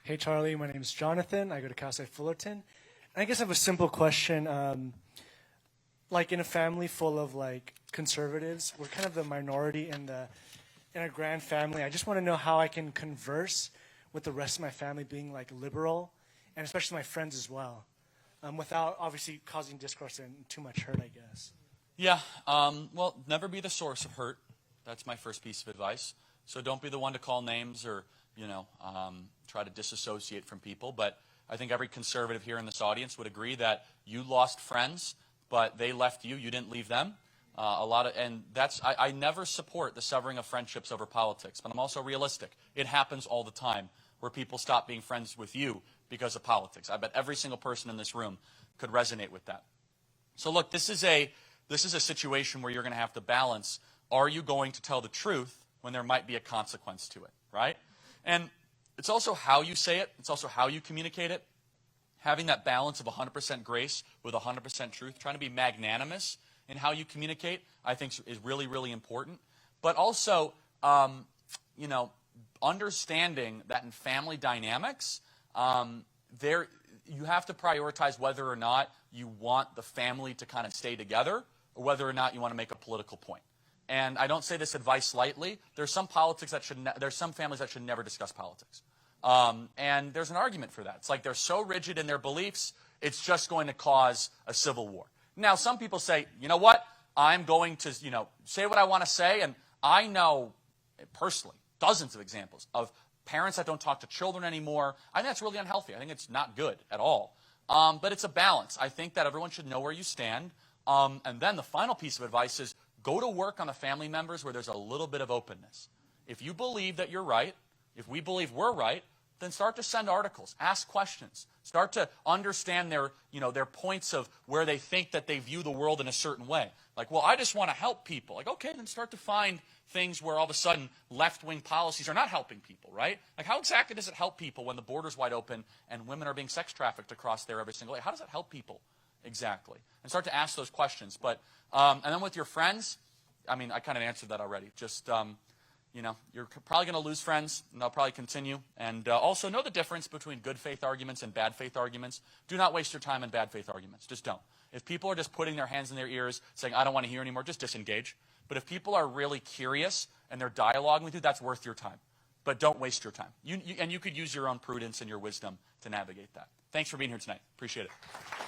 Hey, Charlie. My name is Jonathan. I go to Cal State Fullerton. And I guess I have a simple question. Like in a family full of like conservatives, we're kind of the minority in our grand family. I just want to know how I can converse with the rest of my family being like liberal, and especially my friends as well, without obviously causing discourse and too much hurt, I guess. Yeah, well, never be the source of hurt. That's my first piece of advice. So don't be the one to call names or, try to disassociate from people. But I think every conservative here in this audience would agree that you lost friends, but they left you. You didn't leave them. I never support the severing of friendships over politics, but I'm also realistic. It happens all the time where people stop being friends with you because of politics. I bet every single person in this room could resonate with that. So look, this is a situation where you're going to have to balance, are you going to tell the truth when there might be a consequence to it, right? And it's also how you say it. It's also how you communicate it. Having that balance of 100% grace with 100% truth, trying to be magnanimous in how you communicate, I think is really, really important. But also, understanding that in family dynamics, you have to prioritize whether or not you want the family to kind of stay together or whether or not you want to make a political point. And I don't say this advice lightly. There's some families that should never discuss politics. And there's an argument for that. It's like they're so rigid in their beliefs, it's just going to cause a civil war. Now, some people say, you know what? I'm going to, say what I want to say. And I know personally dozens of examples of parents that don't talk to children anymore. I think that's really unhealthy. I think it's not good at all. But it's a balance. I think that everyone should know where you stand. And then the final piece of advice is go to work on the family members where there's a little bit of openness. If you believe that you're right, if we believe we're right, then start to send articles, ask questions, start to understand their points of where they think that they view the world in a certain way. Like, well, I just want to help people. Like, okay, then start to find things where all of a sudden left-wing policies are not helping people, right? Like, how exactly does it help people when the border's wide open and women are being sex trafficked across there every single day? How does that help people exactly? And start to ask those questions. But and then with your friends, I mean, I kind of answered that already. Just you're probably going to lose friends, and they'll probably continue. And also know the difference between good faith arguments and bad faith arguments. Do not waste your time in bad faith arguments. Just don't. If people are just putting their hands in their ears, saying, I don't want to hear anymore, just disengage. But if people are really curious and they're dialoguing with you, that's worth your time. But don't waste your time. And you could use your own prudence and your wisdom to navigate that. Thanks for being here tonight. Appreciate it.